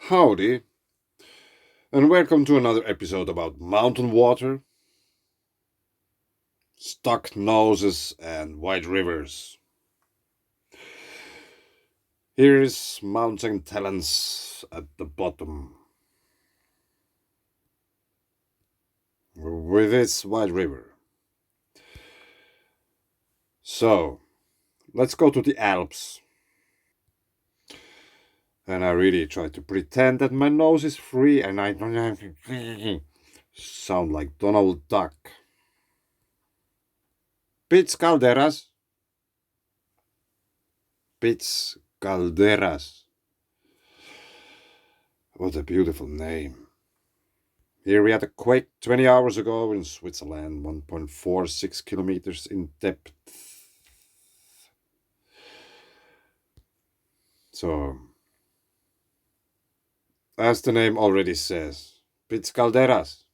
Howdy, and welcome to another episode about mountain water, stuck noses, and wide rivers. Here's mountain talents at the bottom with its wide river. So, let's go to the Alps. And I really try to pretend that my nose is free and I don't have to sound like Donald Duck. Pits Calderas. Pits Calderas. What a beautiful name. Here we had a quake 20 hours ago in Switzerland, 1.46 kilometers in depth. So, as the name already says, it's Calderas.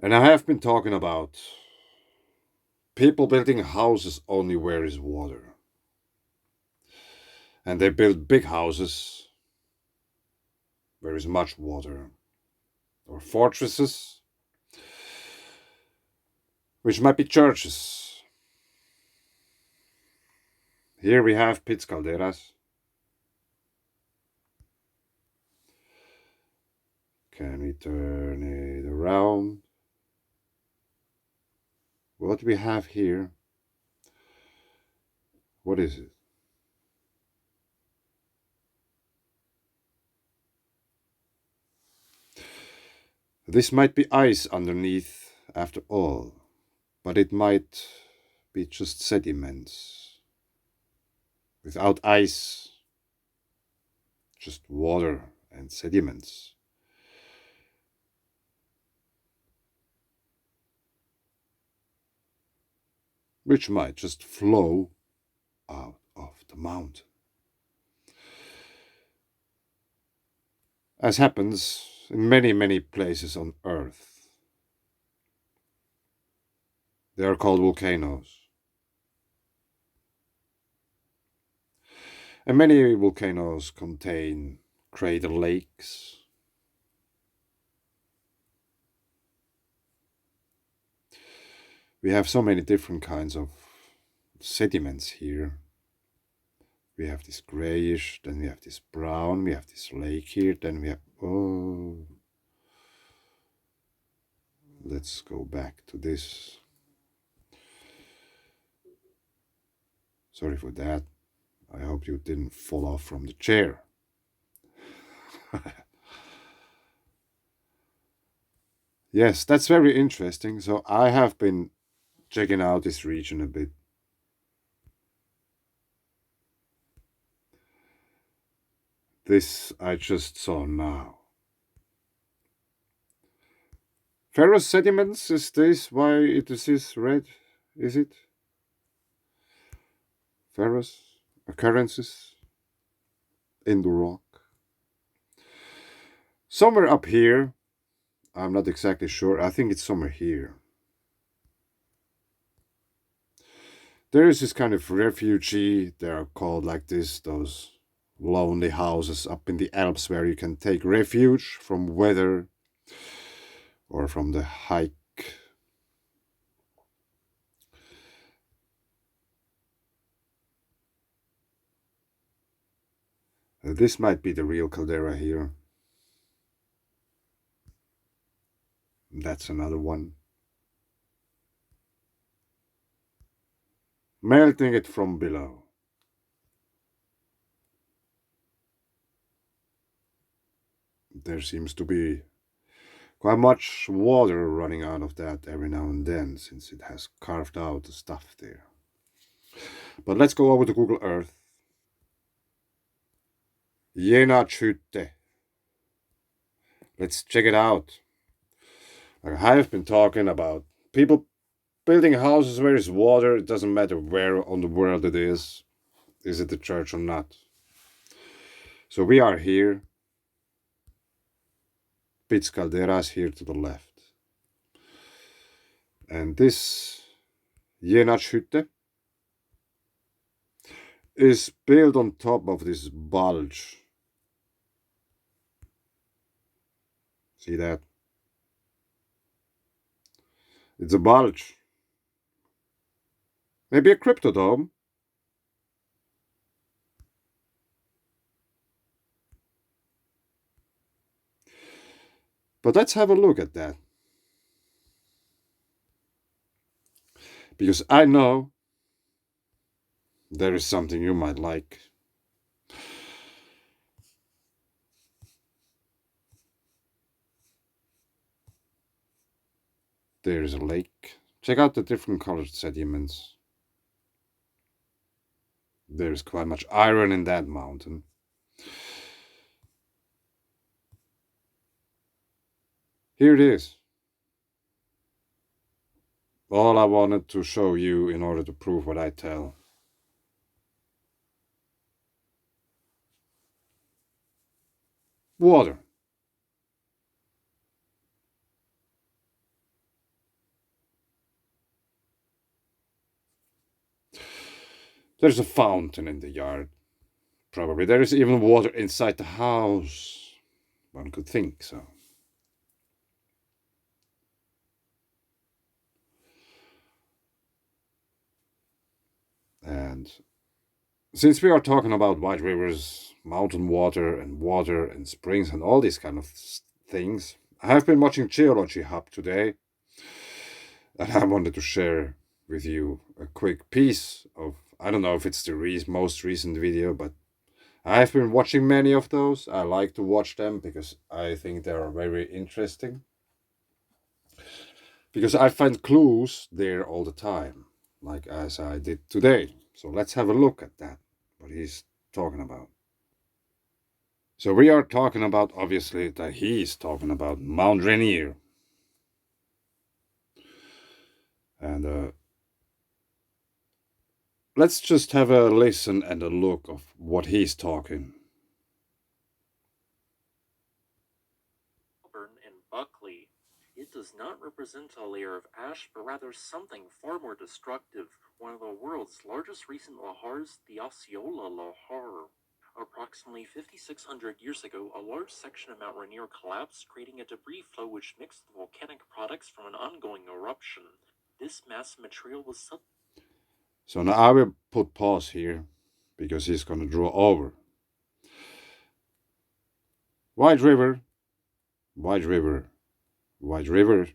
And I have been talking about people building houses only where is water. And they build big houses where is much water. Or fortresses, which might be churches. Here we have Pits Calderas. Can we turn it around? What we have here, what is it? This might be ice underneath after all, but it might be just sediments. Without ice, just water and sediments. Which might just flow out of the mountain. As happens in many, many places on Earth. They are called volcanoes. And many volcanoes contain crater lakes. We have so many different kinds of sediments here. We have this grayish, then we have this brown, we have this lake here, then we have, let's go back to this. Sorry for that. I hope you didn't fall off from the chair. Yes, that's very interesting. So I have been checking out this region a bit. This I just saw now. Ferrous sediments, is this why it is red? Is it? Ferrous occurrences in the rock. Somewhere up here, I'm not exactly sure. I think it's somewhere here. There is this kind of refugee, they are called like this, those lonely houses up in the Alps where you can take refuge from weather or from the hike. This might be the real caldera here. That's another one. Melting it from below. There seems to be quite much water running out of that every now and then, since it has carved out the stuff there. But let's go over to Google Earth. Geologyhub. Let's check it out. I have been talking about people building houses where there's water. It doesn't matter where on the world it is. Is it the church or not? So we are here. Pits Calderas here to the left. And this Geologyhub is built on top of this bulge See that? It's a bulge. Maybe a cryptodome. But let's have a look at that. Because I know there is something you might like. There's a lake. Check out the different colored sediments. There's quite much iron in that mountain. Here it is. All I wanted to show you in order to prove what I tell. Water. There's a fountain in the yard. Probably there is even water inside the house. One could think so. And since we are talking about white rivers, mountain water and springs and all these kind of things, I have been watching Geologyhub today, and I wanted to share with you a quick piece of, I don't know if it's the most recent video, but I have been watching many of those. I like to watch them because I think they are very interesting. Because I find clues there all the time, like as I did today. So let's have a look at that, what he's talking about. So we are talking about, obviously, that he's talking about Mount Rainier. And let's just have a listen and a look of what he's talking. And Buckley. It does not represent a layer of ash, but rather something far more destructive, one of the world's largest recent lahars, the Osceola Lahar. Approximately 5,600 years ago, a large section of Mount Rainier collapsed, creating a debris flow which mixed with volcanic products from an ongoing eruption. This massive material was So now I will put pause here because he's going to draw over. White River, White River, White River.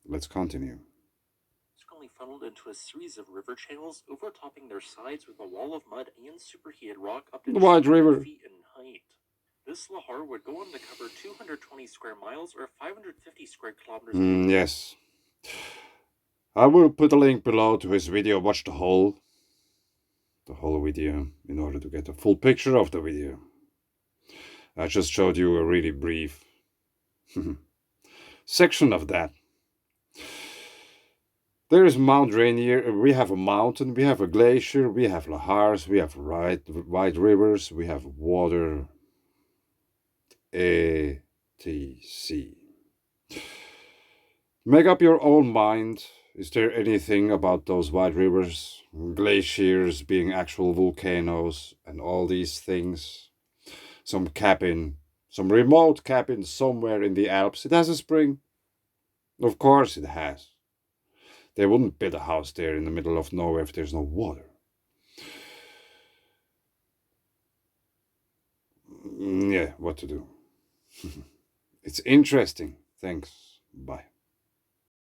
Let's continue. subsequently funneled into a series of river channels, overtopping their sides with a wall of mud and superheated rock up to The White 200 River. feet in height. This lahar would go on to cover 220 square miles or 550 square kilometers. Yes. I will put a link below to his video. Watch the whole video in order to get a full picture of the video. I just showed you a really brief section of that. There is Mount Rainier. We have a mountain, we have a glacier, we have lahars, we have wide rivers, we have water, etc. Make up your own mind. Is there anything about those wide rivers, glaciers being actual volcanoes, and all these things? Some cabin, some remote cabin somewhere in the Alps. It has a spring. Of course it has. They wouldn't build a house there in the middle of nowhere if there's no water. Yeah, what to do? It's interesting. Thanks. Bye.